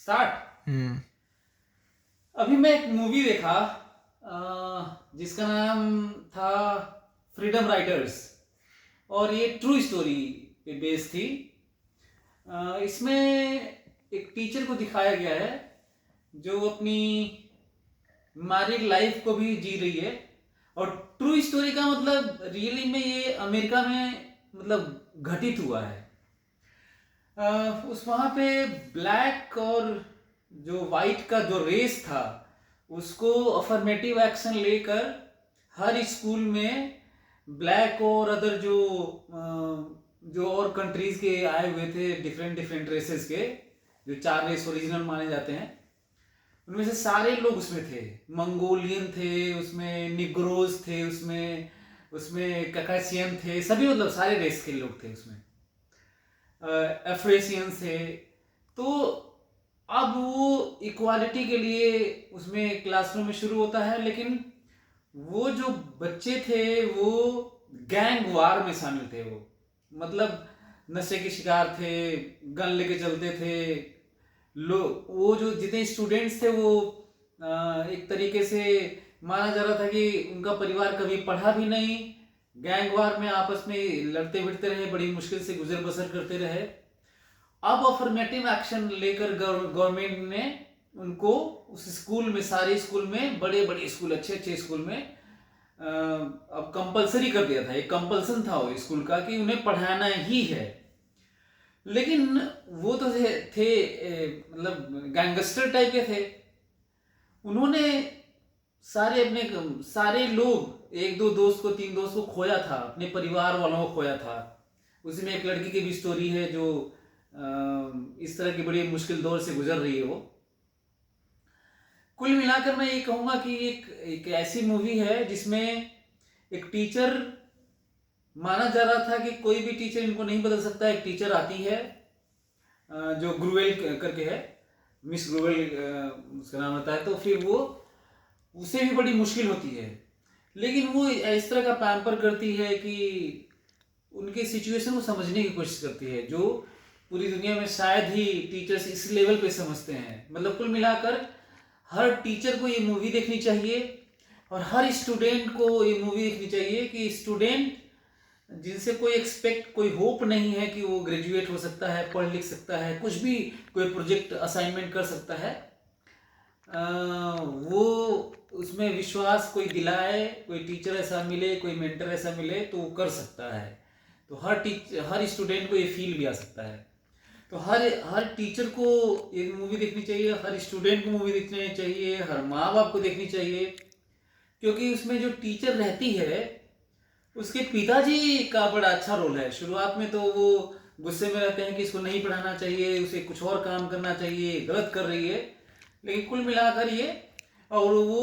Start. हम्म। अभी मैं एक मूवी देखा जिसका नाम था फ्रीडम राइटर्स, और ये ट्रू स्टोरी पे बेस्ड थी। इसमें एक टीचर को दिखाया गया है जो अपनी मैरिड लाइफ को भी जी रही है। और ट्रू स्टोरी का मतलब रियली में ये अमेरिका में मतलब घटित हुआ है। उस वहाँ पे ब्लैक और जो वाइट का जो रेस था उसको अफर्मेटिव एक्शन लेकर हर स्कूल में ब्लैक और अदर जो और कंट्रीज के आए हुए थे, डिफरेंट डिफरेंट रेसेस के, जो 4 रेस ओरिजिनल माने जाते हैं, उनमें से सारे लोग उसमें थे। मंगोलियन थे उसमें, निग्रोज थे उसमें उसमें ककासियन थे, सभी मतलब सारे रेस के लोग थे उसमें, अफ्रीसियंस थे। तो अब वो इक्वालिटी के लिए उसमें क्लासरूम में शुरू होता है, लेकिन वो जो बच्चे थे वो गैंग वार में शामिल थे। वो मतलब नशे के शिकार थे, गन लेके चलते थे लोग। वो जो जितने स्टूडेंट्स थे वो एक तरीके से माना जा रहा था कि उनका परिवार कभी पढ़ा भी नहीं, गैंग वार में आपस में लड़ते भिड़ते रहे, बड़ी मुश्किल से गुजर बसर करते रहे। अब अफर्मेटिव एक्शन लेकर गवर्नमेंट ने उनको उस स्कूल में, सारे स्कूल में, बड़े बड़े स्कूल, अच्छे अच्छे स्कूल में अब कंपलसरी कर दिया था। एक कंपल्सन था वो स्कूल का कि उन्हें पढ़ाना ही है। लेकिन वो तो थे मतलब गैंगस्टर टाइप के थे। उन्होंने सारे लोग, एक दो दोस्त को, 3 दोस्त को खोया था, अपने परिवार वालों को खोया था। उसमें एक लड़की की भी स्टोरी है जो इस तरह की बड़ी मुश्किल दौर से गुजर रही है वो। कुल मिलाकर मैं ये कहूँगा कि एक ऐसी मूवी है जिसमें एक टीचर, माना जा रहा था कि कोई भी टीचर इनको नहीं बदल सकता। एक टीचर आती है जो ग्रूवेल करके है, मिस ग्रूवेल उसका नाम होता है। तो फिर वो, उसे भी बड़ी मुश्किल होती है, लेकिन वो इस तरह का पैम्पर करती है कि उनके सिचुएशन को समझने की कोशिश करती है, जो पूरी दुनिया में शायद ही टीचर्स इस लेवल पे समझते हैं। मतलब कुल मिलाकर हर टीचर को ये मूवी देखनी चाहिए और हर स्टूडेंट को ये मूवी देखनी चाहिए कि स्टूडेंट जिनसे कोई होप नहीं है कि वो ग्रेजुएट हो सकता है, पढ़ लिख सकता है, कुछ भी कोई प्रोजेक्ट असाइनमेंट कर सकता है, वो उसमें विश्वास कोई दिलाए, कोई टीचर ऐसा मिले, कोई मेंटर ऐसा मिले तो वो कर सकता है। तो हर स्टूडेंट को ये फील भी आ सकता है। तो हर टीचर को ये मूवी देखनी चाहिए, हर स्टूडेंट को मूवी देखनी चाहिए, हर माँ बाप को देखनी चाहिए। क्योंकि उसमें जो टीचर रहती है उसके पिताजी का बड़ा अच्छा रोल है। शुरुआत में तो वो गुस्से में रहते हैं कि इसको नहीं पढ़ाना चाहिए, उसे कुछ और काम करना चाहिए, गलत कर रही है, लेकिन कुल मिलाकर ये, और वो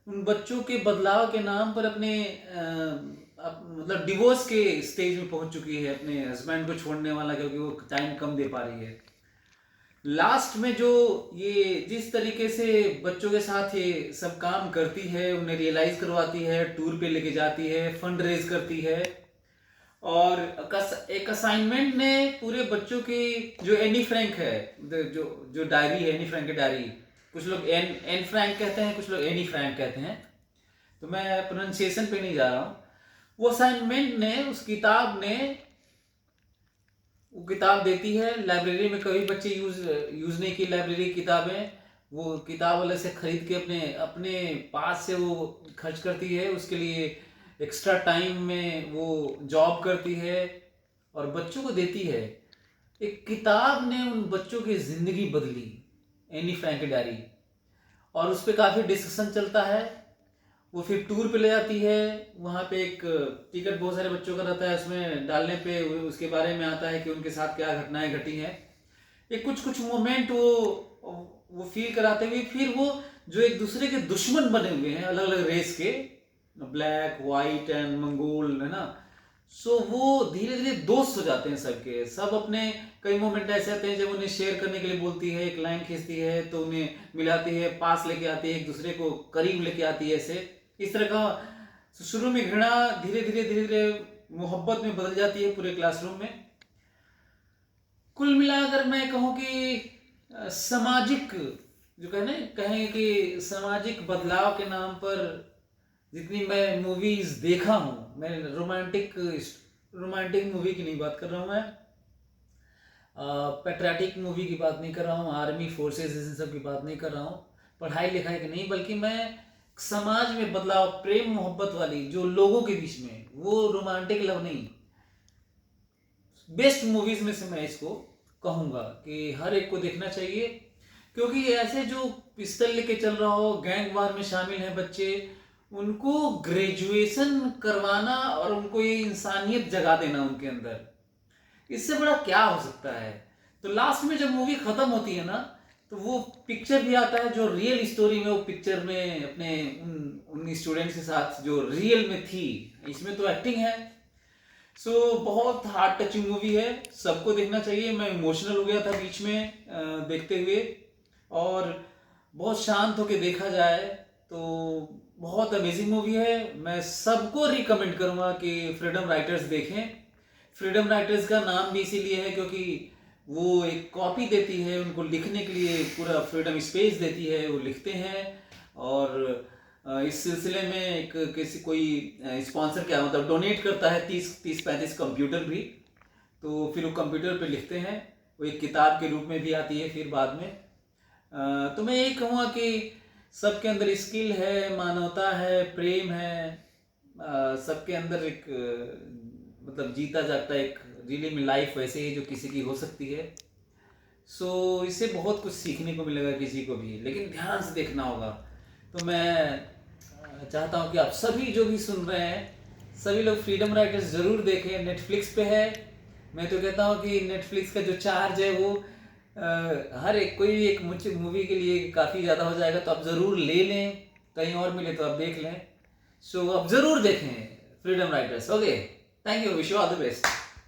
उन बच्चों के बदलाव के नाम पर अपने मतलब डिवोर्स के स्टेज में पहुंच चुकी है, अपने हस्बैंड को छोड़ने वाला, क्योंकि वो टाइम कम दे पा रही है। लास्ट में जो ये जिस तरीके से बच्चों के साथ ये सब काम करती है, उन्हें रियलाइज करवाती है, टूर पे लेके जाती है, फंड रेज करती है, और एक असाइनमेंट ने पूरे बच्चों की, जो एनी फ्रैंक है, जो जो डायरी है, एनी फ्रैंक की डायरी, कुछ लोग एन फ्रैंक कहते हैं, कुछ लोग एनी फ्रैंक कहते हैं, तो मैं प्रोनाउंसिएशन पे नहीं जा रहा हूँ। वो असाइनमेंट ने, उस किताब ने, वो किताब देती है लाइब्रेरी में। कभी बच्चे यूज नहीं की लाइब्रेरी किताबें, वो किताब वाले से खरीद के अपने अपने पास से वो खर्च करती है, उसके लिए एक्स्ट्रा टाइम में वो जॉब करती है और बच्चों को देती है। एक किताब ने उन बच्चों की जिंदगी बदली, एनी फ्रैंक की डायरी, और उस पर काफ़ी डिस्कशन चलता है। वो फिर टूर पे ले जाती है, वहाँ पे एक टिकट बहुत सारे बच्चों का रहता है, उसमें डालने पे उसके बारे में आता है कि उनके साथ क्या घटनाएं घटी हैं। ये कुछ कुछ मोमेंट वो फील कराते हुए, फिर वो जो एक दूसरे के दुश्मन बने हुए हैं अलग अलग रेस के, ब्लैक, वाइट एंड मंगोल, है ना, सो वो धीरे धीरे दोस्त हो जाते हैं सबके सब। अपने कई मोमेंट ऐसे आते हैं जब उन्हें शेयर करने के लिए बोलती है, एक लाइन खींचती है तो उन्हें मिलाती है, पास लेके आती है, एक दूसरे को करीब लेके आती है, ऐसे इस तरह का। शुरू में घृणा धीरे धीरे धीरे धीरे मोहब्बत में बदल जाती है पूरे क्लासरूम में। कुल मिलाकर मैं कहूँ कि सामाजिक जो कहें कि सामाजिक बदलाव के नाम पर जितनी मैं मूवीज देखा हूँ, मैं रोमांटिक मूवी की नहीं बात कर रहा हूँ, मैं पेट्रियाटिक मूवी की बात नहीं कर रहा हूँ, आर्मी फोर्सेस इन सब की बात नहीं कर रहा हूँ, पढ़ाई लिखाई की नहीं, बल्कि मैं समाज में बदलाव, प्रेम मोहब्बत वाली जो लोगों के बीच में, वो रोमांटिक लव नहीं, बेस्ट मूवीज में से मैं इसको कहूँगा कि हर एक को देखना चाहिए। क्योंकि ऐसे जो पिस्तल लेके चल रहा हो, गैंग वार में शामिल हैं बच्चे, उनको ग्रेजुएशन करवाना और उनको ये इंसानियत जगा देना उनके अंदर, इससे बड़ा क्या हो सकता है। तो लास्ट में जब मूवी खत्म होती है ना, तो वो पिक्चर भी आता है जो रियल स्टोरी में वो पिक्चर में अपने उन स्टूडेंट्स के साथ जो रियल में थी, इसमें तो एक्टिंग है। सो बहुत हार्ट टचिंग मूवी है, सबको देखना चाहिए। मैं इमोशनल हो गया था बीच में देखते हुए, और बहुत शांत होके देखा जाए तो बहुत अमेजिंग मूवी है। मैं सबको रिकमेंड करूँगा कि फ्रीडम राइटर्स देखें। फ्रीडम राइटर्स का नाम भी इसीलिए है क्योंकि वो एक कॉपी देती है, उनको लिखने के लिए पूरा फ्रीडम स्पेस देती है, वो लिखते हैं। और इस सिलसिले में एक किसी कोई स्पॉन्सर क्या मतलब डोनेट करता है 30-35 कंप्यूटर भी, तो फिर वो कंप्यूटर पे लिखते हैं, वो एक किताब के रूप में भी आती है फिर बाद में। तो मैं यही कहूँगा कि सबके अंदर स्किल है, मानवता है, प्रेम है, सबके अंदर एक मतलब जीता जागता एक रियली में लाइफ वैसे ही जो किसी की हो सकती है। सो इससे बहुत कुछ सीखने को मिलेगा किसी को भी, लेकिन ध्यान से देखना होगा। तो मैं चाहता हूँ कि आप सभी जो भी सुन रहे हैं, सभी लोग फ्रीडम राइटर्स ज़रूर देखें। नेटफ्लिक्स पे है। मैं तो कहता हूँ कि नेटफ्लिक्स का जो चार्ज है वो हर एक कोई भी एक मूवी के लिए काफ़ी ज़्यादा हो जाएगा, तो आप ज़रूर ले लें, कहीं और मिले तो आप देख लें। सो आप ज़रूर देखें freedom writers. Okay, thank you, wish you all the best.